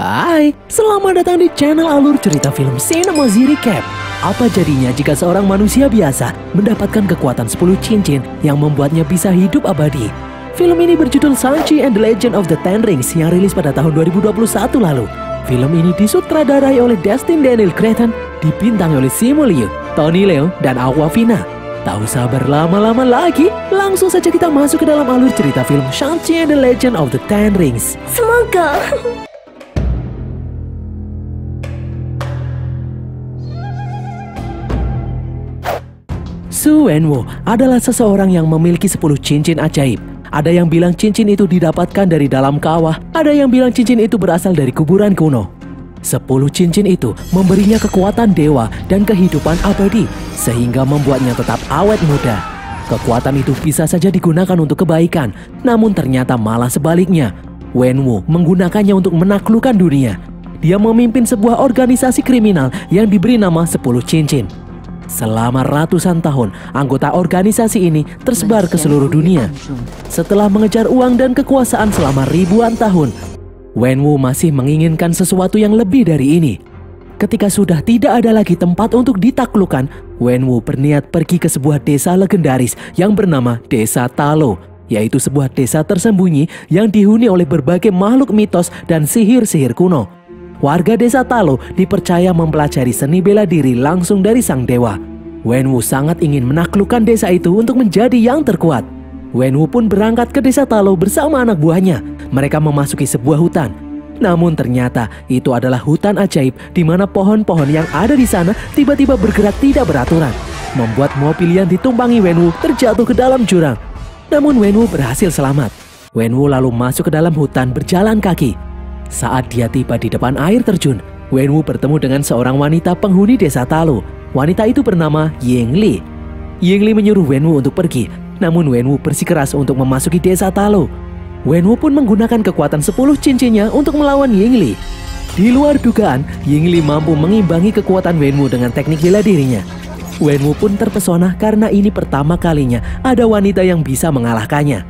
Hai, selamat datang di channel alur cerita film Cinema Recap. Apa jadinya jika seorang manusia biasa mendapatkan kekuatan 10 cincin yang membuatnya bisa hidup abadi? Film ini berjudul Shang-Chi and the Legend of the Ten Rings yang rilis pada tahun 2021 lalu. Film ini disutradarai oleh Destin Daniel Cretton, dibintangi oleh Simu Liu, Tony Leung, dan Awkwafina. Tak usah berlama-lama lagi, langsung saja kita masuk ke dalam alur cerita film Shang-Chi and the Legend of the Ten Rings. Semoga. Su Wenwu adalah seseorang yang memiliki 10 cincin ajaib. Ada yang bilang cincin itu didapatkan dari dalam kawah, ada yang bilang cincin itu berasal dari kuburan kuno. 10 cincin itu memberinya kekuatan dewa dan kehidupan abadi, sehingga membuatnya tetap awet muda. Kekuatan itu bisa saja digunakan untuk kebaikan, namun ternyata malah sebaliknya. Wenwu menggunakannya untuk menaklukkan dunia. Dia memimpin sebuah organisasi kriminal yang diberi nama 10 cincin. Selama ratusan tahun, anggota organisasi ini tersebar ke seluruh dunia. Setelah mengejar uang dan kekuasaan selama ribuan tahun, Wenwu masih menginginkan sesuatu yang lebih dari ini. Ketika sudah tidak ada lagi tempat untuk ditaklukkan, Wenwu berniat pergi ke sebuah desa legendaris yang bernama Desa Talo, yaitu sebuah desa tersembunyi yang dihuni oleh berbagai makhluk mitos dan sihir-sihir kuno. Warga desa Talo dipercaya mempelajari seni bela diri langsung dari sang dewa. Wenwu sangat ingin menaklukkan desa itu untuk menjadi yang terkuat. Wenwu pun berangkat ke desa Talo bersama anak buahnya. Mereka memasuki sebuah hutan. Namun ternyata itu adalah hutan ajaib di mana pohon-pohon yang ada di sana tiba-tiba bergerak tidak beraturan, membuat mobil yang ditumpangi Wenwu terjatuh ke dalam jurang. Namun Wenwu berhasil selamat. Wenwu lalu masuk ke dalam hutan berjalan kaki. Saat dia tiba di depan air terjun, Wenwu bertemu dengan seorang wanita penghuni desa Talo. Wanita itu bernama Yingli. Yingli menyuruh Wenwu untuk pergi, namun Wenwu bersikeras untuk memasuki desa Talo. Wenwu pun menggunakan kekuatan 10 cincinnya untuk melawan Yingli. Di luar dugaan, Yingli mampu mengimbangi kekuatan Wenwu dengan teknik bela dirinya. Wenwu pun terpesona karena ini pertama kalinya ada wanita yang bisa mengalahkannya.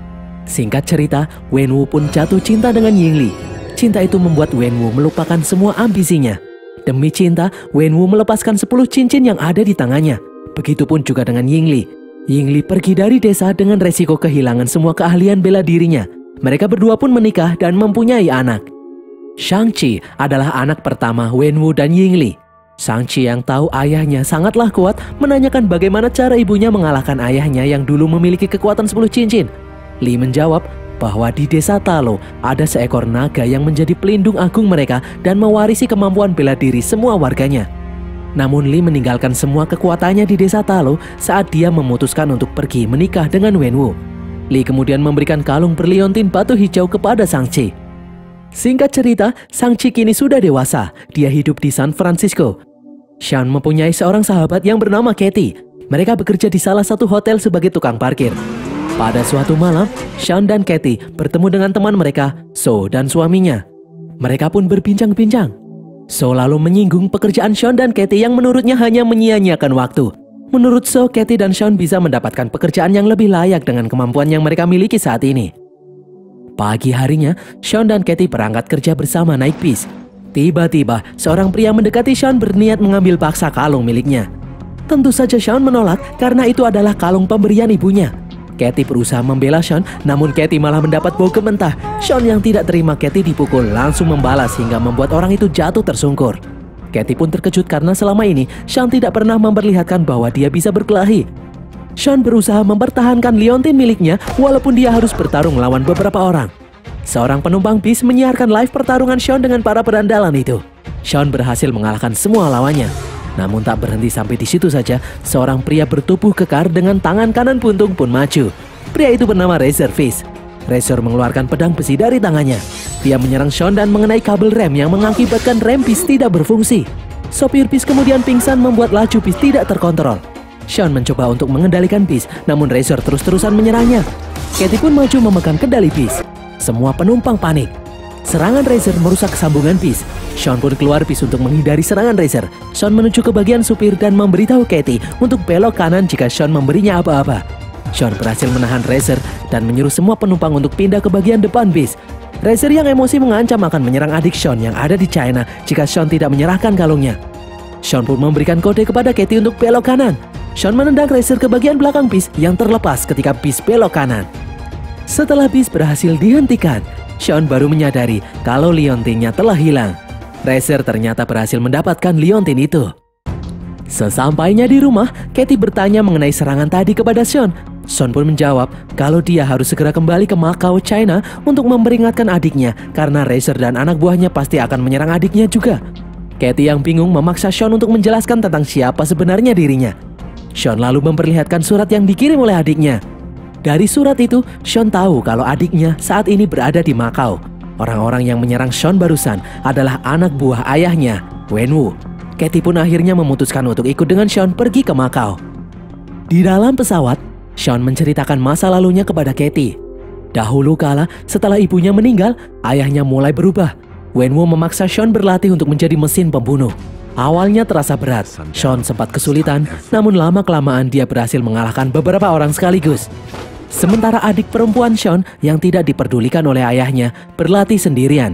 Singkat cerita, Wenwu pun jatuh cinta dengan Yingli. Cinta itu membuat Wenwu melupakan semua ambisinya. Demi cinta, Wenwu melepaskan 10 cincin yang ada di tangannya. Begitupun juga dengan Yingli. Yingli pergi dari desa dengan resiko kehilangan semua keahlian bela dirinya. Mereka berdua pun menikah dan mempunyai anak. Shang-Chi adalah anak pertama Wenwu dan Yingli. Shang-Chi yang tahu ayahnya sangatlah kuat menanyakan bagaimana cara ibunya mengalahkan ayahnya yang dulu memiliki kekuatan 10 cincin. Li menjawab bahwa di desa Talo ada seekor naga yang menjadi pelindung agung mereka dan mewarisi kemampuan bela diri semua warganya. Namun Li meninggalkan semua kekuatannya di desa Talo saat dia memutuskan untuk pergi menikah dengan Wenwu. Li kemudian memberikan kalung berliontin batu hijau kepada Shang-Chi. Singkat cerita, Shang-Chi kini sudah dewasa. Dia hidup di San Francisco. Sean mempunyai seorang sahabat yang bernama Katie. Mereka bekerja di salah satu hotel sebagai tukang parkir. Pada suatu malam, Sean dan Katie bertemu dengan teman mereka, So dan suaminya. Mereka pun berbincang-bincang. So lalu menyinggung pekerjaan Sean dan Katie yang menurutnya hanya menyia-nyiakan waktu. Menurut So, Katie dan Sean bisa mendapatkan pekerjaan yang lebih layak dengan kemampuan yang mereka miliki saat ini. Pagi harinya, Sean dan Katie berangkat kerja bersama naik bis. Tiba-tiba, seorang pria mendekati Sean berniat mengambil paksa kalung miliknya. Tentu saja Sean menolak karena itu adalah kalung pemberian ibunya. Katie berusaha membela Sean, namun Katie malah mendapat bau mentah. Sean yang tidak terima Katie dipukul langsung membalas hingga membuat orang itu jatuh tersungkur. Katie pun terkejut karena selama ini Sean tidak pernah memperlihatkan bahwa dia bisa berkelahi. Sean berusaha mempertahankan liontin miliknya walaupun dia harus bertarung melawan beberapa orang. Seorang penumpang bis menyiarkan live pertarungan Sean dengan para perandalan itu. Sean berhasil mengalahkan semua lawannya. Namun tak berhenti sampai di situ saja, seorang pria bertubuh kekar dengan tangan kanan buntung pun maju. Pria itu bernama Razor Fist. Razor mengeluarkan pedang besi dari tangannya. Dia menyerang Sean dan mengenai kabel rem yang mengakibatkan rem bis tidak berfungsi. Sopir bis kemudian pingsan membuat laju bis tidak terkontrol. Sean mencoba untuk mengendalikan bis, namun Razor terus-terusan menyerangnya. Katie pun maju memegang kendali bis. Semua penumpang panik. Serangan Razor merusak sambungan bis. Sean pun keluar bis untuk menghindari serangan Razor. Sean menuju ke bagian supir dan memberitahu Katie untuk belok kanan jika Sean memberinya apa-apa. Sean berhasil menahan Razor dan menyuruh semua penumpang untuk pindah ke bagian depan bis. Razer yang emosi mengancam akan menyerang adik Sean yang ada di China jika Sean tidak menyerahkan kalungnya. Sean pun memberikan kode kepada Katie untuk belok kanan. Sean menendang Razer ke bagian belakang bis yang terlepas ketika bis belok kanan. Setelah bis berhasil dihentikan, Sean baru menyadari kalau liontinnya telah hilang. Razer ternyata berhasil mendapatkan liontin itu. Sesampainya di rumah, Katie bertanya mengenai serangan tadi kepada Sean. Sean pun menjawab kalau dia harus segera kembali ke Macau, China untuk memperingatkan adiknya karena Razer dan anak buahnya pasti akan menyerang adiknya juga. Katie yang bingung memaksa Sean untuk menjelaskan tentang siapa sebenarnya dirinya. Sean lalu memperlihatkan surat yang dikirim oleh adiknya. Dari surat itu, Sean tahu kalau adiknya saat ini berada di Macau. Orang-orang yang menyerang Sean barusan adalah anak buah ayahnya, Wenwu. Katie pun akhirnya memutuskan untuk ikut dengan Sean pergi ke Macau. Di dalam pesawat, Sean menceritakan masa lalunya kepada Katie. Dahulu kala, setelah ibunya meninggal, ayahnya mulai berubah. Wenwu memaksa Sean berlatih untuk menjadi mesin pembunuh. Awalnya terasa berat, Sean sempat kesulitan, namun lama-kelamaan dia berhasil mengalahkan beberapa orang sekaligus. Sementara adik perempuan Sean yang tidak diperdulikan oleh ayahnya berlatih sendirian.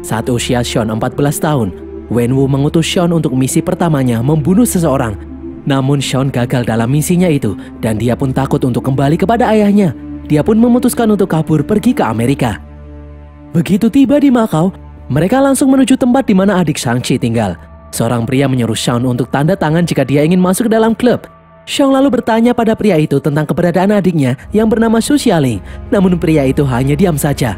Saat usia Sean 14 tahun, Wenwu mengutus Sean untuk misi pertamanya membunuh seseorang. Namun Sean gagal dalam misinya itu dan dia pun takut untuk kembali kepada ayahnya. Dia pun memutuskan untuk kabur pergi ke Amerika. Begitu tiba di Macau, mereka langsung menuju tempat di mana adik Shang-Chi tinggal. Seorang pria menyuruh Sean untuk tanda tangan jika dia ingin masuk ke dalam klub. Sean lalu bertanya pada pria itu tentang keberadaan adiknya yang bernama Su Xialing. Namun pria itu hanya diam saja.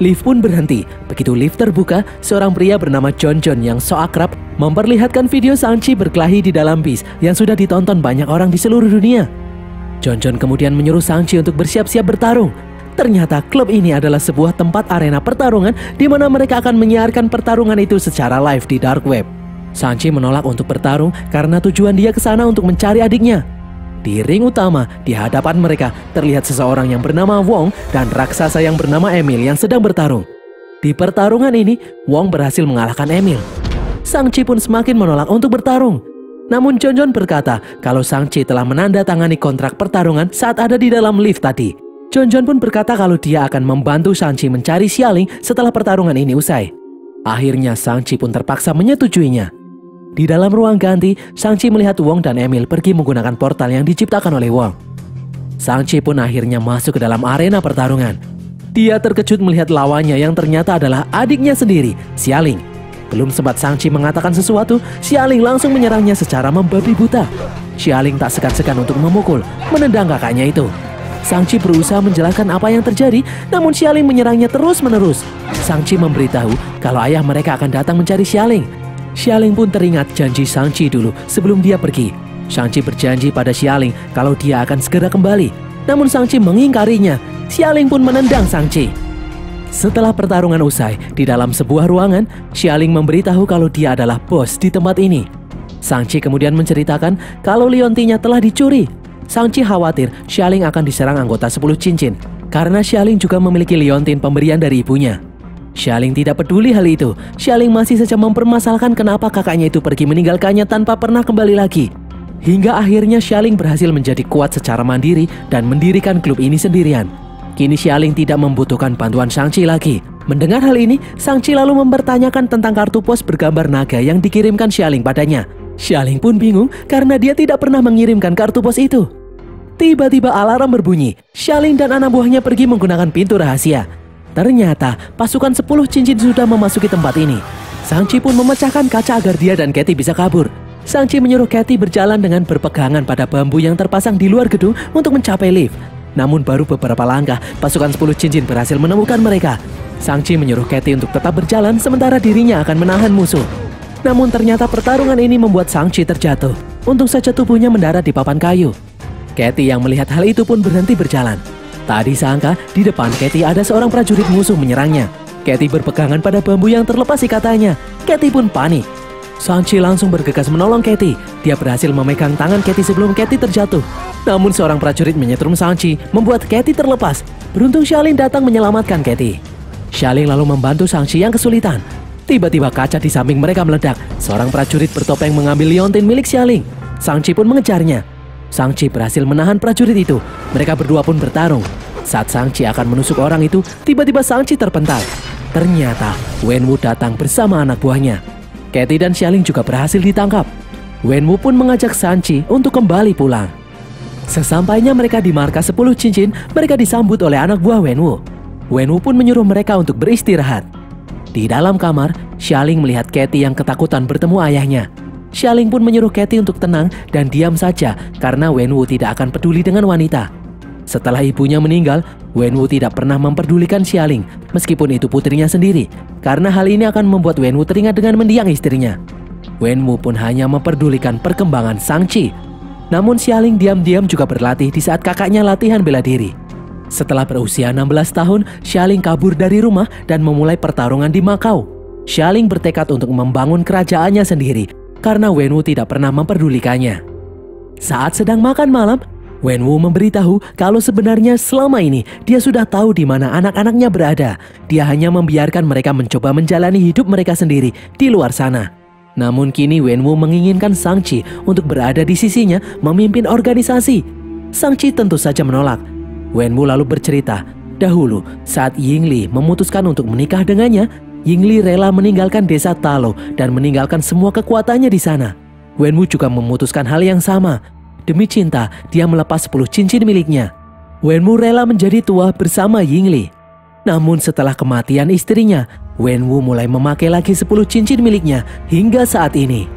Lift pun berhenti. Begitu lift terbuka, seorang pria bernama John yang so akrab memperlihatkan video Shang-Chi berkelahi di dalam bis yang sudah ditonton banyak orang di seluruh dunia. John kemudian menyuruh Shang-Chi untuk bersiap-siap bertarung. Ternyata klub ini adalah sebuah tempat arena pertarungan di mana mereka akan menyiarkan pertarungan itu secara live di dark web. Shang-Chi menolak untuk bertarung karena tujuan dia ke sana untuk mencari adiknya. Di ring utama, di hadapan mereka, terlihat seseorang yang bernama Wong dan raksasa yang bernama Emil yang sedang bertarung. Di pertarungan ini, Wong berhasil mengalahkan Emil. Shang-Chi pun semakin menolak untuk bertarung. Namun John berkata kalau Shang-Chi telah menandatangani kontrak pertarungan saat ada di dalam lift tadi. John pun berkata kalau dia akan membantu Shang-Chi mencari Xialing setelah pertarungan ini usai. Akhirnya Shang-Chi pun terpaksa menyetujuinya. Di dalam ruang ganti, Shang-Chi melihat Wong dan Emil pergi menggunakan portal yang diciptakan oleh Wong. Shang-Chi pun akhirnya masuk ke dalam arena pertarungan. Dia terkejut melihat lawannya yang ternyata adalah adiknya sendiri, Xialing. Belum sempat Shang-Chi mengatakan sesuatu, Xialing langsung menyerangnya secara membabi buta. Xialing tak segan-segan untuk memukul, menendang kakaknya itu. Shang-Chi berusaha menjelaskan apa yang terjadi, namun Xialing menyerangnya terus-menerus. Shang-Chi memberitahu kalau ayah mereka akan datang mencari Xialing. Xialing pun teringat janji Shang-Chi dulu sebelum dia pergi. Shang-Chi berjanji pada Xialing kalau dia akan segera kembali. Namun Shang-Chi mengingkarinya. Xialing pun menendang Shang-Chi. Setelah pertarungan usai, di dalam sebuah ruangan, Xialing memberitahu kalau dia adalah bos di tempat ini. Shang-Chi kemudian menceritakan kalau liontinnya telah dicuri. Shang-Chi khawatir Xialing akan diserang anggota 10 cincin karena Xialing juga memiliki liontin pemberian dari ibunya. Xialing tidak peduli hal itu. Xialing masih saja mempermasalahkan kenapa kakaknya itu pergi meninggalkannya tanpa pernah kembali lagi. Hingga akhirnya Xialing berhasil menjadi kuat secara mandiri dan mendirikan klub ini sendirian. Kini Xialing tidak membutuhkan bantuan Shang-Chi lagi. Mendengar hal ini, Shang-Chi lalu mempertanyakan tentang kartu pos bergambar naga yang dikirimkan Xialing padanya. Xialing pun bingung karena dia tidak pernah mengirimkan kartu pos itu. Tiba-tiba alarm berbunyi. Xialing dan anak buahnya pergi menggunakan pintu rahasia. Ternyata pasukan 10 cincin sudah memasuki tempat ini. Shang-Chi pun memecahkan kaca agar dia dan Katie bisa kabur. Shang-Chi menyuruh Katie berjalan dengan berpegangan pada bambu yang terpasang di luar gedung untuk mencapai lift. Namun baru beberapa langkah, pasukan 10 cincin berhasil menemukan mereka. Shang-Chi menyuruh Katie untuk tetap berjalan sementara dirinya akan menahan musuh. Namun ternyata pertarungan ini membuat Shang-Chi terjatuh. Untung saja tubuhnya mendarat di papan kayu. Katie yang melihat hal itu pun berhenti berjalan. Tak disangka, di depan Katie ada seorang prajurit musuh menyerangnya. Katie berpegangan pada bambu yang terlepas ikatannya. Katie pun panik. Shang-Chi langsung bergegas menolong Katie. Dia berhasil memegang tangan Katie sebelum Katie terjatuh. Namun seorang prajurit menyetrum Shang-Chi, membuat Katie terlepas. Beruntung Xialing datang menyelamatkan Katie. Xialing lalu membantu Shang-Chi yang kesulitan. Tiba-tiba kaca di samping mereka meledak. Seorang prajurit bertopeng mengambil liontin milik Xialing. Shang-Chi pun mengejarnya. Shang-Chi berhasil menahan prajurit itu. Mereka berdua pun bertarung. Saat Shang-Chi akan menusuk orang itu, tiba-tiba Shang-Chi terpental. Ternyata Wenwu datang bersama anak buahnya. Katie dan Xialing juga berhasil ditangkap. Wenwu pun mengajak Shang-Chi untuk kembali pulang. Sesampainya mereka di markas 10 cincin, mereka disambut oleh anak buah Wenwu. Wenwu pun menyuruh mereka untuk beristirahat. Di dalam kamar, Xialing melihat Katie yang ketakutan bertemu ayahnya. Xialing pun menyuruh Katie untuk tenang dan diam saja karena Wenwu tidak akan peduli dengan wanita. Setelah ibunya meninggal, Wenwu tidak pernah memperdulikan Xialing meskipun itu putrinya sendiri, karena hal ini akan membuat Wenwu teringat dengan mendiang istrinya. Wenwu pun hanya memperdulikan perkembangan Shang-Chi. Namun Xialing diam-diam juga berlatih di saat kakaknya latihan bela diri. Setelah berusia 16 tahun, Xialing kabur dari rumah dan memulai pertarungan di Macau. Xialing bertekad untuk membangun kerajaannya sendiri karena Wenwu tidak pernah memperdulikannya. Saat sedang makan malam, Wenwu memberitahu kalau sebenarnya selama ini dia sudah tahu di mana anak-anaknya berada. Dia hanya membiarkan mereka mencoba menjalani hidup mereka sendiri di luar sana. Namun kini Wenwu menginginkan Shang-Chi untuk berada di sisinya memimpin organisasi. Shang-Chi tentu saja menolak. Wenwu lalu bercerita, dahulu saat Yingli memutuskan untuk menikah dengannya, Yingli rela meninggalkan desa Talo dan meninggalkan semua kekuatannya di sana. Wenwu juga memutuskan hal yang sama. Demi cinta, dia melepas 10 cincin miliknya. Wenwu rela menjadi tua bersama Yingli. Namun setelah kematian istrinya, Wenwu mulai memakai lagi 10 cincin miliknya hingga saat ini.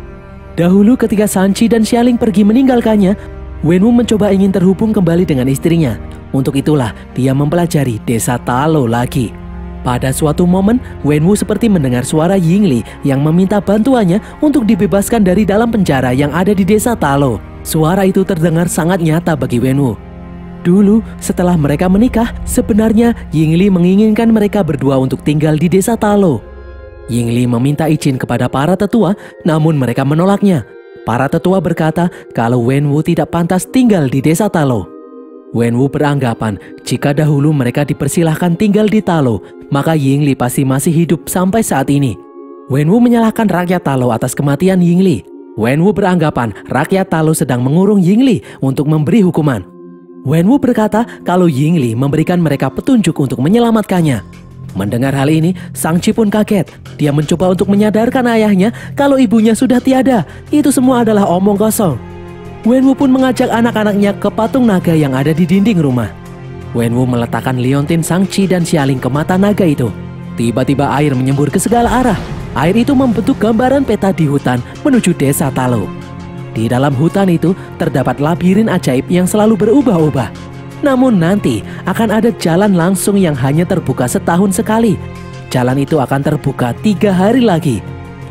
Dahulu ketika Shang-Chi dan Xialing pergi meninggalkannya, Wenwu mencoba ingin terhubung kembali dengan istrinya. Untuk itulah dia mempelajari desa Talo lagi. Pada suatu momen, Wenwu seperti mendengar suara Yingli yang meminta bantuannya untuk dibebaskan dari dalam penjara yang ada di desa Talo. Suara itu terdengar sangat nyata bagi Wenwu. Dulu, setelah mereka menikah, sebenarnya Yingli menginginkan mereka berdua untuk tinggal di desa Talo. Yingli meminta izin kepada para tetua, namun mereka menolaknya. Para tetua berkata kalau Wenwu tidak pantas tinggal di desa Talo. Wenwu beranggapan jika dahulu mereka dipersilahkan tinggal di Talo, maka Yingli pasti masih hidup sampai saat ini. Wenwu menyalahkan rakyat Talo atas kematian Yingli. Wenwu beranggapan rakyat Talo sedang mengurung Yingli untuk memberi hukuman. Wenwu berkata kalau Yingli memberikan mereka petunjuk untuk menyelamatkannya. Mendengar hal ini, Shang-Chi pun kaget. Dia mencoba untuk menyadarkan ayahnya kalau ibunya sudah tiada. Itu semua adalah omong kosong. Wenwu pun mengajak anak-anaknya ke patung naga yang ada di dinding rumah. Wenwu meletakkan liontin Shang-Chi dan Xialing ke mata naga itu. Tiba-tiba air menyembur ke segala arah. Air itu membentuk gambaran peta di hutan menuju desa Talo. Di dalam hutan itu terdapat labirin ajaib yang selalu berubah-ubah. Namun nanti akan ada jalan langsung yang hanya terbuka setahun sekali. Jalan itu akan terbuka 3 hari lagi.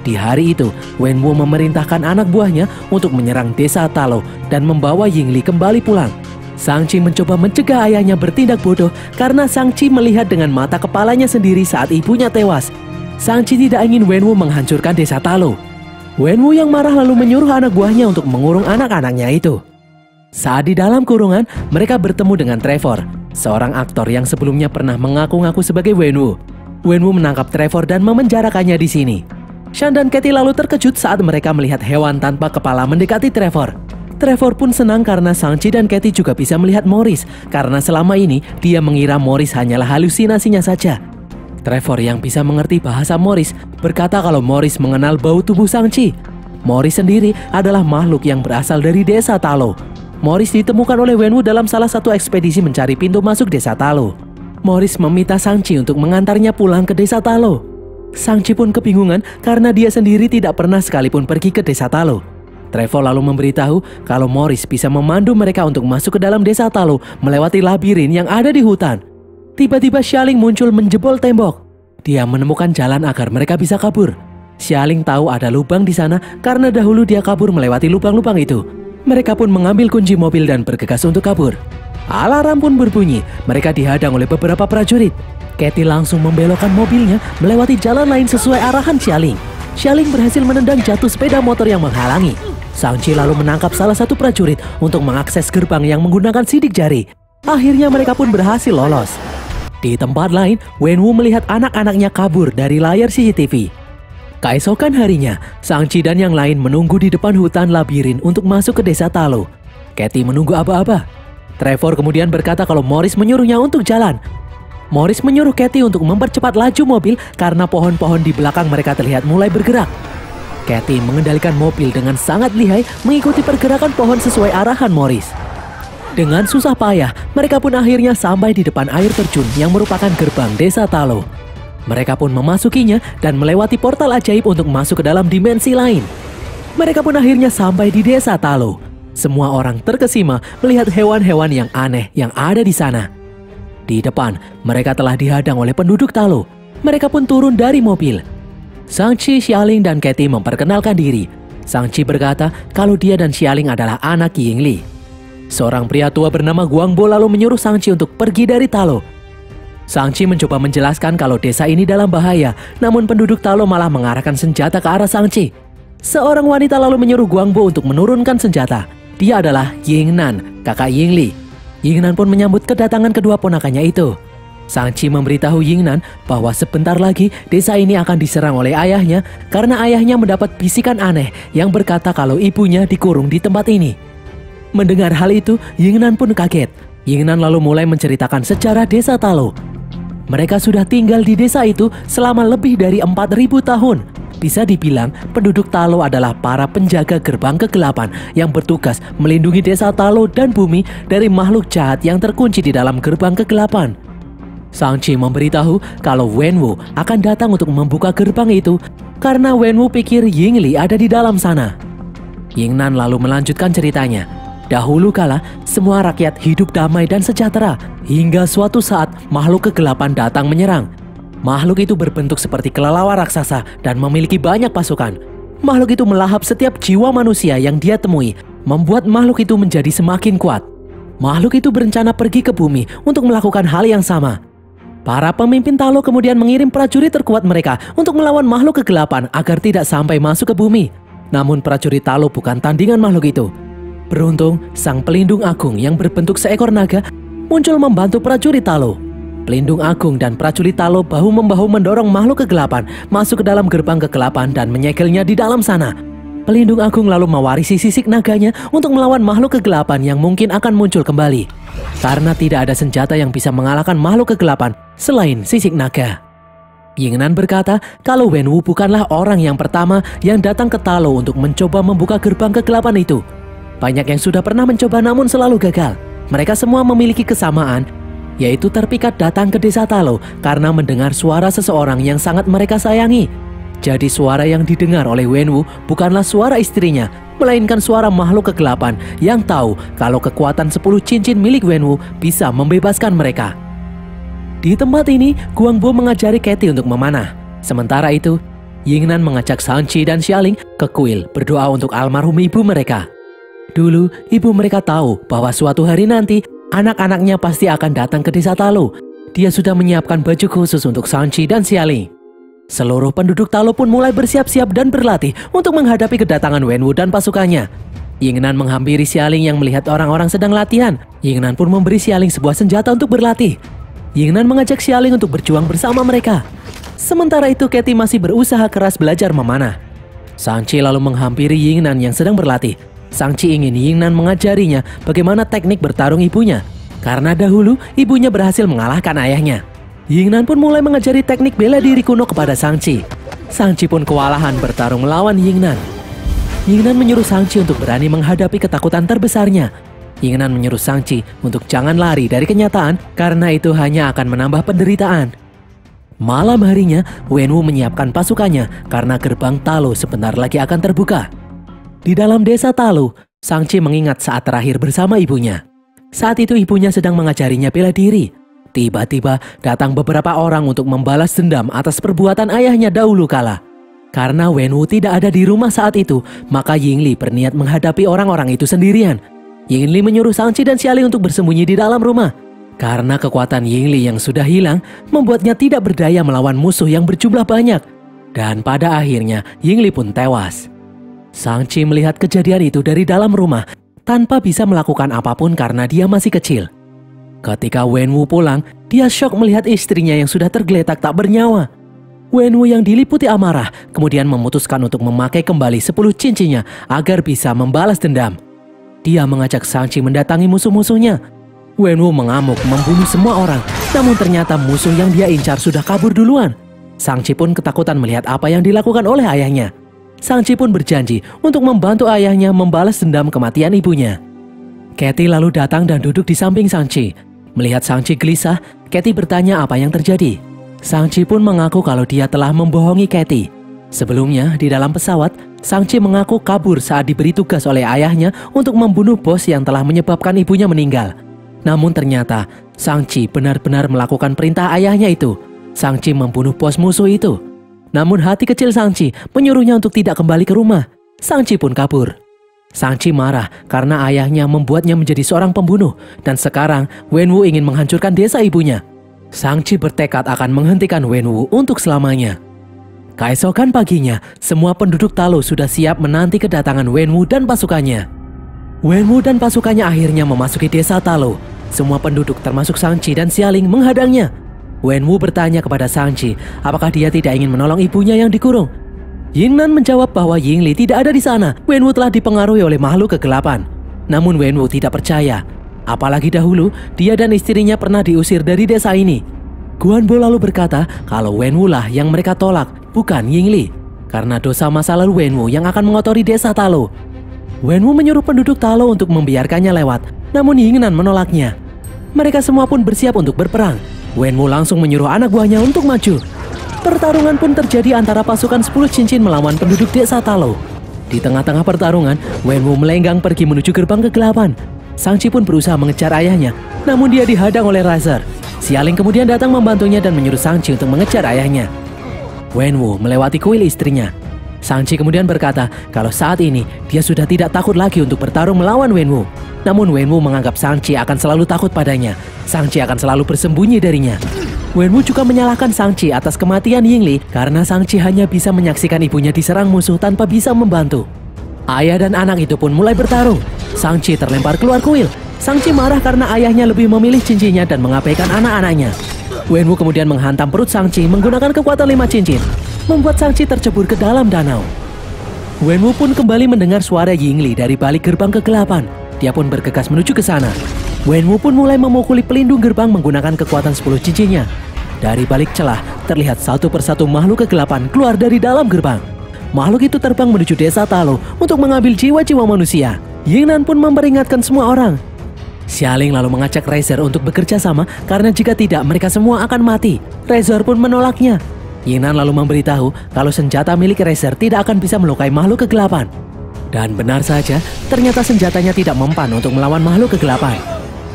Di hari itu, Wenwu memerintahkan anak buahnya untuk menyerang desa Talo dan membawa Yingli kembali pulang. Shang-Chi mencoba mencegah ayahnya bertindak bodoh karena Shang-Chi melihat dengan mata kepalanya sendiri saat ibunya tewas. Shang-Chi tidak ingin Wenwu menghancurkan desa Talo. Wenwu yang marah lalu menyuruh anak buahnya untuk mengurung anak-anaknya itu. Saat di dalam kurungan, mereka bertemu dengan Trevor, seorang aktor yang sebelumnya pernah mengaku-ngaku sebagai Wenwu. Wenwu menangkap Trevor dan memenjarakannya di sini. Shan dan Katie lalu terkejut saat mereka melihat hewan tanpa kepala mendekati Trevor. Trevor pun senang karena Shang-Chi dan Katie juga bisa melihat Morris, karena selama ini dia mengira Morris hanyalah halusinasinya saja. Trevor yang bisa mengerti bahasa Morris berkata kalau Morris mengenal bau tubuh Shang-Chi. Morris sendiri adalah makhluk yang berasal dari desa Talo. Morris ditemukan oleh Wenwu dalam salah satu ekspedisi mencari pintu masuk desa Talo. Morris meminta Shang-Chi untuk mengantarnya pulang ke desa Talo. Shang-Chi pun kebingungan karena dia sendiri tidak pernah sekalipun pergi ke desa Talo. Trevor lalu memberitahu kalau Morris bisa memandu mereka untuk masuk ke dalam desa Talo melewati labirin yang ada di hutan. Tiba-tiba Xialing muncul menjebol tembok. Dia menemukan jalan agar mereka bisa kabur. Xialing tahu ada lubang di sana karena dahulu dia kabur melewati lubang-lubang itu. Mereka pun mengambil kunci mobil dan bergegas untuk kabur. Alarm pun berbunyi. Mereka dihadang oleh beberapa prajurit. Katie langsung membelokkan mobilnya melewati jalan lain sesuai arahan Xialing. Xialing berhasil menendang jatuh sepeda motor yang menghalangi. Shang-Chi lalu menangkap salah satu prajurit untuk mengakses gerbang yang menggunakan sidik jari. Akhirnya mereka pun berhasil lolos. Di tempat lain, Wenwu melihat anak-anaknya kabur dari layar CCTV. Keesokan harinya, Shang-Chi dan yang lain menunggu di depan hutan labirin untuk masuk ke desa Talo. Katie menunggu aba-aba. Trevor kemudian berkata kalau Morris menyuruhnya untuk jalan. Morris menyuruh Katie untuk mempercepat laju mobil karena pohon-pohon di belakang mereka terlihat mulai bergerak. Katie mengendalikan mobil dengan sangat lihai mengikuti pergerakan pohon sesuai arahan Morris. Dengan susah payah, mereka pun akhirnya sampai di depan air terjun yang merupakan gerbang desa Talo. Mereka pun memasukinya dan melewati portal ajaib untuk masuk ke dalam dimensi lain. Mereka pun akhirnya sampai di desa Talo. Semua orang terkesima melihat hewan-hewan yang aneh yang ada di sana. Di depan, mereka telah dihadang oleh penduduk Talo. Mereka pun turun dari mobil. Shang-Chi, Xialing, dan Katie memperkenalkan diri. Shang-Chi berkata kalau dia dan Xialing adalah anak Yingli. Seorang pria tua bernama Guangbo lalu menyuruh Shang-Chi untuk pergi dari Talo. Shang-Chi mencoba menjelaskan kalau desa ini dalam bahaya, namun penduduk Talo malah mengarahkan senjata ke arah Shang-Chi. Seorang wanita lalu menyuruh Guangbo untuk menurunkan senjata. Dia adalah Yingnan, kakak Yingli. Yingnan pun menyambut kedatangan kedua ponakannya itu. Shang-Chi memberitahu Yingnan bahwa sebentar lagi desa ini akan diserang oleh ayahnya karena ayahnya mendapat bisikan aneh yang berkata kalau ibunya dikurung di tempat ini. Mendengar hal itu, Yingnan pun kaget. Yingnan lalu mulai menceritakan sejarah desa Talo. Mereka sudah tinggal di desa itu selama lebih dari 4.000 tahun. Bisa dibilang penduduk Talo adalah para penjaga gerbang kegelapan yang bertugas melindungi desa Talo dan bumi dari makhluk jahat yang terkunci di dalam gerbang kegelapan. Shang-Chi memberitahu kalau Wenwu akan datang untuk membuka gerbang itu karena Wenwu pikir Yingli ada di dalam sana. Yingnan lalu melanjutkan ceritanya. Dahulu kala, semua rakyat hidup damai dan sejahtera hingga suatu saat makhluk kegelapan datang menyerang. Makhluk itu berbentuk seperti kelelawar raksasa dan memiliki banyak pasukan. Makhluk itu melahap setiap jiwa manusia yang dia temui, membuat makhluk itu menjadi semakin kuat. Makhluk itu berencana pergi ke bumi untuk melakukan hal yang sama. Para pemimpin Talo kemudian mengirim prajurit terkuat mereka untuk melawan makhluk kegelapan agar tidak sampai masuk ke bumi. Namun prajurit Talo bukan tandingan makhluk itu. Beruntung, sang pelindung agung yang berbentuk seekor naga muncul membantu prajurit Talo. Pelindung agung dan prajurit Talo bahu-membahu mendorong makhluk kegelapan masuk ke dalam gerbang kegelapan dan menyegelnya di dalam sana. Pelindung agung lalu mewarisi sisik naganya untuk melawan makhluk kegelapan yang mungkin akan muncul kembali. Karena tidak ada senjata yang bisa mengalahkan makhluk kegelapan selain sisik naga. Yingnan berkata kalau Wenwu bukanlah orang yang pertama yang datang ke Talo untuk mencoba membuka gerbang kegelapan itu. Banyak yang sudah pernah mencoba namun selalu gagal. Mereka semua memiliki kesamaan, yaitu terpikat datang ke desa Talo karena mendengar suara seseorang yang sangat mereka sayangi. Jadi suara yang didengar oleh Wenwu bukanlah suara istrinya, melainkan suara makhluk kegelapan yang tahu kalau kekuatan 10 cincin milik Wenwu bisa membebaskan mereka. Di tempat ini, Guangbo mengajari Katie untuk memanah. Sementara itu, Yingnan mengajak Shang-Chi dan Xialing ke kuil berdoa untuk almarhum ibu mereka. Dulu, ibu mereka tahu bahwa suatu hari nanti anak-anaknya pasti akan datang ke desa Talo. Dia sudah menyiapkan baju khusus untuk Shang-Chi dan Xialing. Seluruh penduduk Talo pun mulai bersiap-siap dan berlatih untuk menghadapi kedatangan Wenwu dan pasukannya. Yingnan menghampiri Xialing yang melihat orang-orang sedang latihan. Yingnan pun memberi Xialing sebuah senjata untuk berlatih. Yingnan mengajak Xialing untuk berjuang bersama mereka. Sementara itu, Katie masih berusaha keras belajar memanah. Shang-Chi lalu menghampiri Yingnan yang sedang berlatih. Shang-Chi ingin Yingnan mengajarinya bagaimana teknik bertarung ibunya, karena dahulu ibunya berhasil mengalahkan ayahnya. Yingnan pun mulai mengajari teknik bela diri kuno kepada Shang-Chi. Shang-Chi pun kewalahan bertarung melawan Yingnan. Yingnan menyuruh Shang-Chi untuk berani menghadapi ketakutan terbesarnya. Yingnan menyuruh Shang-Chi untuk jangan lari dari kenyataan karena itu hanya akan menambah penderitaan. Malam harinya, Wenwu menyiapkan pasukannya karena gerbang Talo sebentar lagi akan terbuka. Di dalam desa Talo, Shang-Chi mengingat saat terakhir bersama ibunya. Saat itu ibunya sedang mengajarinya bela diri. Tiba-tiba datang beberapa orang untuk membalas dendam atas perbuatan ayahnya dahulu kala. Karena Wenwu tidak ada di rumah saat itu, maka Yingli berniat menghadapi orang-orang itu sendirian. Yingli menyuruh Shang-Chi dan Xialing untuk bersembunyi di dalam rumah. Karena kekuatan Yingli yang sudah hilang, membuatnya tidak berdaya melawan musuh yang berjumlah banyak. Dan pada akhirnya, Yingli pun tewas. Shang-Chi melihat kejadian itu dari dalam rumah tanpa bisa melakukan apapun karena dia masih kecil. Ketika Wenwu pulang, dia syok melihat istrinya yang sudah tergeletak tak bernyawa. Wenwu yang diliputi amarah kemudian memutuskan untuk memakai kembali 10 cincinnya agar bisa membalas dendam. Dia mengajak Shang-Chi mendatangi musuh-musuhnya. Wenwu mengamuk membunuh semua orang, namun ternyata musuh yang dia incar sudah kabur duluan. Shang-Chi pun ketakutan melihat apa yang dilakukan oleh ayahnya. Shang-Chi pun berjanji untuk membantu ayahnya membalas dendam kematian ibunya. Katie lalu datang dan duduk di samping Shang-Chi. Melihat Shang-Chi gelisah, Katie bertanya apa yang terjadi. Shang-Chi pun mengaku kalau dia telah membohongi Katie. Sebelumnya, di dalam pesawat, Shang-Chi mengaku kabur saat diberi tugas oleh ayahnya untuk membunuh bos yang telah menyebabkan ibunya meninggal. Namun ternyata, Shang-Chi benar-benar melakukan perintah ayahnya itu. Shang-Chi membunuh bos musuh itu. Namun hati kecil Shang-Chi menyuruhnya untuk tidak kembali ke rumah. Shang-Chi pun kabur. Shang-Chi marah karena ayahnya membuatnya menjadi seorang pembunuh, dan sekarang Wenwu ingin menghancurkan desa ibunya. Shang-Chi bertekad akan menghentikan Wenwu untuk selamanya. Keesokan paginya, semua penduduk Talo sudah siap menanti kedatangan Wenwu dan pasukannya. Wenwu dan pasukannya akhirnya memasuki desa Talo. Semua penduduk termasuk Shang-Chi dan Xialing menghadangnya. Wenwu bertanya kepada Shang-Chi apakah dia tidak ingin menolong ibunya yang dikurung. Yingnan menjawab bahwa Yingli tidak ada di sana. Wenwu telah dipengaruhi oleh makhluk kegelapan. Namun Wenwu tidak percaya. Apalagi dahulu, dia dan istrinya pernah diusir dari desa ini. Guanbo lalu berkata kalau Wenwu lah yang mereka tolak, bukan Yingli. Karena dosa masa lalu Wenwu yang akan mengotori desa Talo. Wenwu menyuruh penduduk Talo untuk membiarkannya lewat, namun Yingnan menolaknya. Mereka semua pun bersiap untuk berperang. Wenwu langsung menyuruh anak buahnya untuk maju. Pertarungan pun terjadi antara pasukan 10 cincin melawan penduduk desa Talo. Di tengah-tengah pertarungan, Wenwu melenggang pergi menuju gerbang kegelapan. Shang-Chi pun berusaha mengejar ayahnya, namun dia dihadang oleh Razer. Xialing kemudian datang membantunya dan menyuruh Shang-Chi untuk mengejar ayahnya. Wenwu melewati kuil istrinya. Shang-Chi kemudian berkata kalau saat ini dia sudah tidak takut lagi untuk bertarung melawan Wenwu. Namun Wenwu menganggap Shang-Chi akan selalu takut padanya. Shang-Chi akan selalu bersembunyi darinya. Wenwu juga menyalahkan Shang-Chi atas kematian Yingli karena Shang-Chi hanya bisa menyaksikan ibunya diserang musuh tanpa bisa membantu. Ayah dan anak itu pun mulai bertarung. Shang-Chi terlempar keluar kuil. Shang-Chi marah karena ayahnya lebih memilih cincinnya dan mengabaikan anak-anaknya. Wenwu kemudian menghantam perut Shang-Chi menggunakan kekuatan 5 cincin, membuat Shang-Chi tercebur ke dalam danau. Wenwu pun kembali mendengar suara Yingli dari balik gerbang kegelapan. Dia pun bergegas menuju ke sana. Wenwu pun mulai memukuli pelindung gerbang menggunakan kekuatan 10 cincinnya. Dari balik celah, terlihat satu persatu makhluk kegelapan keluar dari dalam gerbang. Makhluk itu terbang menuju desa Talo untuk mengambil jiwa-jiwa manusia. Yingnan pun memperingatkan semua orang. Xialing lalu mengajak Razer untuk bekerja sama karena jika tidak mereka semua akan mati. Razer pun menolaknya. Yingnan lalu memberitahu kalau senjata milik Razer tidak akan bisa melukai makhluk kegelapan. Dan benar saja, ternyata senjatanya tidak mempan untuk melawan makhluk kegelapan.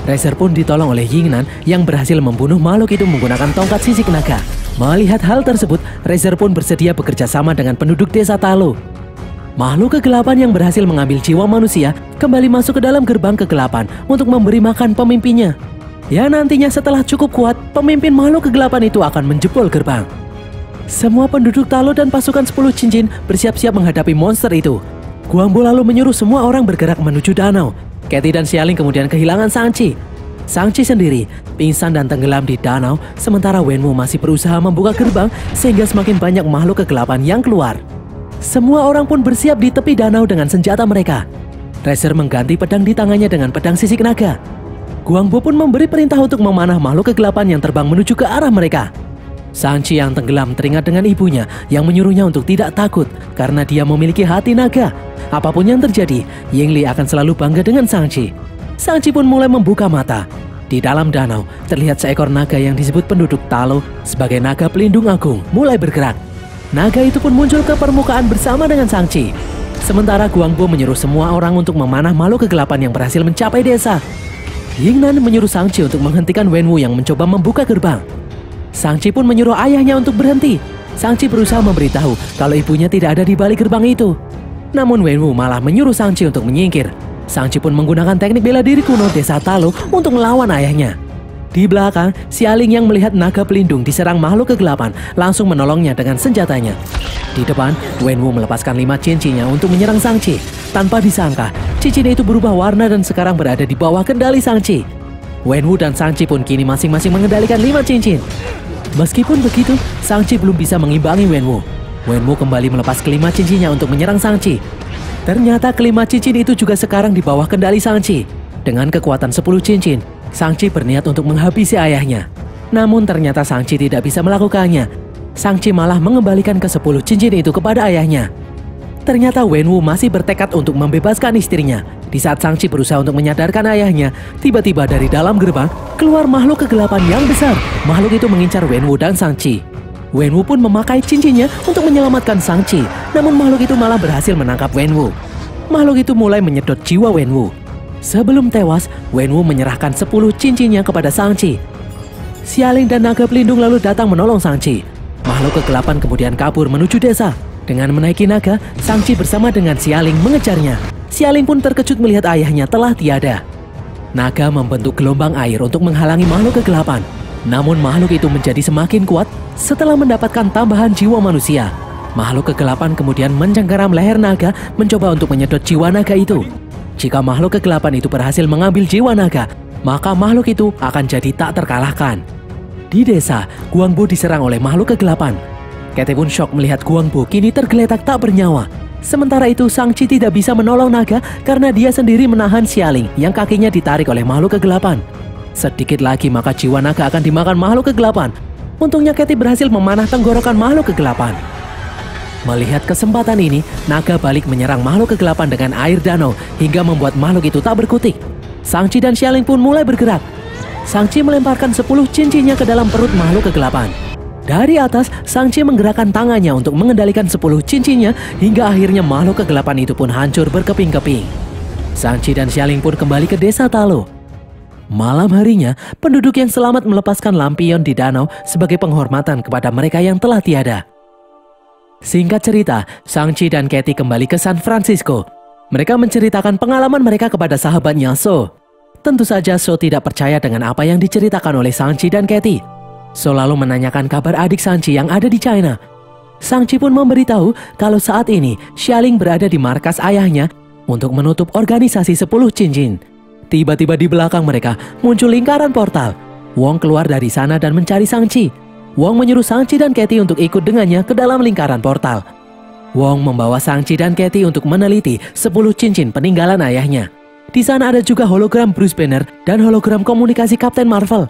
Razer pun ditolong oleh Yingnan yang berhasil membunuh makhluk itu menggunakan tongkat sisik naga. Melihat hal tersebut, Razer pun bersedia bekerja sama dengan penduduk desa Talo. Makhluk kegelapan yang berhasil mengambil jiwa manusia kembali masuk ke dalam gerbang kegelapan untuk memberi makan pemimpinnya. Ya nantinya setelah cukup kuat, pemimpin makhluk kegelapan itu akan menjebol gerbang. Semua penduduk Talo dan pasukan 10 cincin bersiap-siap menghadapi monster itu. Guanbo lalu menyuruh semua orang bergerak menuju danau. Katie dan Xialing kemudian kehilangan Shang-Chi. Shang-Chi sendiri pingsan dan tenggelam di danau, sementara Wenwu masih berusaha membuka gerbang sehingga semakin banyak makhluk kegelapan yang keluar. Semua orang pun bersiap di tepi danau dengan senjata mereka. Razer mengganti pedang di tangannya dengan pedang sisik naga. Guanbo pun memberi perintah untuk memanah makhluk kegelapan yang terbang menuju ke arah mereka. Shang-Chi yang tenggelam teringat dengan ibunya yang menyuruhnya untuk tidak takut karena dia memiliki hati naga. Apapun yang terjadi, Yingli akan selalu bangga dengan Shang-Chi. Shang-Chi pun mulai membuka mata. Di dalam danau, terlihat seekor naga yang disebut penduduk Talo sebagai naga pelindung agung mulai bergerak. Naga itu pun muncul ke permukaan bersama dengan Shang-Chi. Sementara Guanbo menyuruh semua orang untuk memanah makhluk kegelapan yang berhasil mencapai desa. Yingnan menyuruh Shang-Chi untuk menghentikan Wenwu yang mencoba membuka gerbang. Shang-Chi pun menyuruh ayahnya untuk berhenti. Shang-Chi berusaha memberitahu kalau ibunya tidak ada di balik gerbang itu. Namun Wenwu malah menyuruh Shang-Chi untuk menyingkir. Shang-Chi pun menggunakan teknik bela diri kuno desa Talo untuk melawan ayahnya. Di belakang, Xialing yang melihat naga pelindung diserang makhluk kegelapan langsung menolongnya dengan senjatanya. Di depan, Wenwu melepaskan 5 cincinnya untuk menyerang Shang-Chi. Tanpa disangka, cincin itu berubah warna dan sekarang berada di bawah kendali Shang-Chi. Wenwu dan Shang-Chi pun kini masing-masing mengendalikan 5 cincin. Meskipun begitu, Shang-Chi belum bisa mengimbangi Wenwu. Wenwu kembali melepas kelima cincinnya untuk menyerang Shang-Chi. Ternyata kelima cincin itu juga sekarang di bawah kendali Shang-Chi. Dengan kekuatan 10 cincin, Shang-Chi berniat untuk menghabisi ayahnya. Namun ternyata Shang-Chi tidak bisa melakukannya. Shang-Chi malah mengembalikan ke-10 cincin itu kepada ayahnya. Ternyata Wenwu masih bertekad untuk membebaskan istrinya. Di saat Shang-Chi berusaha untuk menyadarkan ayahnya, tiba-tiba dari dalam gerbang keluar makhluk kegelapan yang besar. Makhluk itu mengincar Wenwu dan Shang-Chi. Wenwu pun memakai cincinnya untuk menyelamatkan Shang-Chi, namun makhluk itu malah berhasil menangkap Wenwu. Makhluk itu mulai menyedot jiwa Wenwu. Sebelum tewas, Wenwu menyerahkan 10 cincinnya kepada Shang-Chi. Xialing dan naga pelindung lalu datang menolong Shang-Chi. Makhluk kegelapan kemudian kabur menuju desa. Dengan menaiki naga, Shang-Chi bersama dengan Xialing mengejarnya. Xialing pun terkejut melihat ayahnya telah tiada. Naga membentuk gelombang air untuk menghalangi makhluk kegelapan. Namun makhluk itu menjadi semakin kuat setelah mendapatkan tambahan jiwa manusia. Makhluk kegelapan kemudian mencengkeram leher naga mencoba untuk menyedot jiwa naga itu. Jika makhluk kegelapan itu berhasil mengambil jiwa naga, maka makhluk itu akan jadi tak terkalahkan. Di desa, Guangbo diserang oleh makhluk kegelapan. Katie pun shock melihat Guangbo kini tergeletak tak bernyawa. Sementara itu Shang-Chi tidak bisa menolong naga karena dia sendiri menahan Xialing yang kakinya ditarik oleh makhluk kegelapan. Sedikit lagi maka jiwa naga akan dimakan makhluk kegelapan. Untungnya Katie berhasil memanah tenggorokan makhluk kegelapan. Melihat kesempatan ini, naga balik menyerang makhluk kegelapan dengan air danau hingga membuat makhluk itu tak berkutik. Shang-Chi dan Xialing pun mulai bergerak. Shang-Chi melemparkan 10 cincinnya ke dalam perut makhluk kegelapan. Dari atas, Shang-Chi menggerakkan tangannya untuk mengendalikan 10 cincinnya hingga akhirnya makhluk kegelapan itu pun hancur berkeping-keping. Shang-Chi dan Xialing pun kembali ke desa Talo. Malam harinya, penduduk yang selamat melepaskan lampion di danau sebagai penghormatan kepada mereka yang telah tiada. Singkat cerita, Shang-Chi dan Katie kembali ke San Francisco. Mereka menceritakan pengalaman mereka kepada sahabatnya So. Tentu saja So tidak percaya dengan apa yang diceritakan oleh Shang-Chi dan Katie. So lalu menanyakan kabar adik Shang-Chi yang ada di China. Shang-Chi pun memberitahu kalau saat ini Xialing berada di markas ayahnya untuk menutup organisasi 10 cincin. Tiba-tiba di belakang mereka muncul lingkaran portal. Wong keluar dari sana dan mencari Shang-Chi. Wong menyuruh Shang-Chi dan Katie untuk ikut dengannya ke dalam lingkaran portal. Wong membawa Shang-Chi dan Katie untuk meneliti 10 cincin peninggalan ayahnya. Di sana ada juga hologram Bruce Banner dan hologram komunikasi Captain Marvel.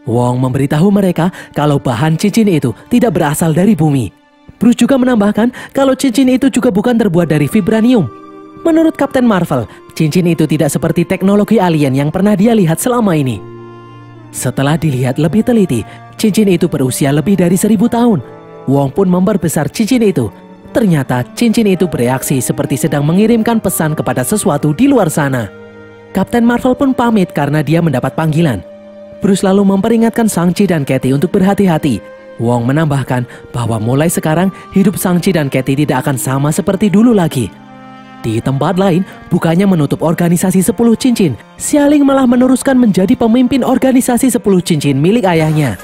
Wong memberitahu mereka kalau bahan cincin itu tidak berasal dari bumi. Bruce juga menambahkan kalau cincin itu juga bukan terbuat dari vibranium. Menurut Captain Marvel, cincin itu tidak seperti teknologi alien yang pernah dia lihat selama ini. Setelah dilihat lebih teliti, cincin itu berusia lebih dari 1000 tahun. Wong pun memperbesar cincin itu. Ternyata cincin itu bereaksi seperti sedang mengirimkan pesan kepada sesuatu di luar sana. Captain Marvel pun pamit karena dia mendapat panggilan. Bruce lalu memperingatkan Shang-Chi dan Katie untuk berhati-hati. Wong menambahkan bahwa mulai sekarang hidup Shang-Chi dan Katie tidak akan sama seperti dulu lagi. Di tempat lain, bukannya menutup organisasi 10 cincin, Xialing malah meneruskan menjadi pemimpin organisasi 10 cincin milik ayahnya.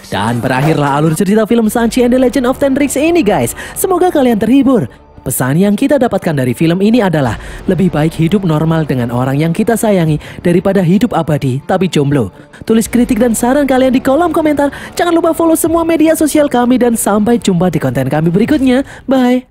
Dan berakhirlah alur cerita film Shang-Chi and the Legend of Ten Rings ini guys. Semoga kalian terhibur. Pesan yang kita dapatkan dari film ini adalah lebih baik hidup normal dengan orang yang kita sayangi daripada hidup abadi tapi jomblo. Tulis kritik dan saran kalian di kolom komentar. Jangan lupa follow semua media sosial kami dan sampai jumpa di konten kami berikutnya. Bye.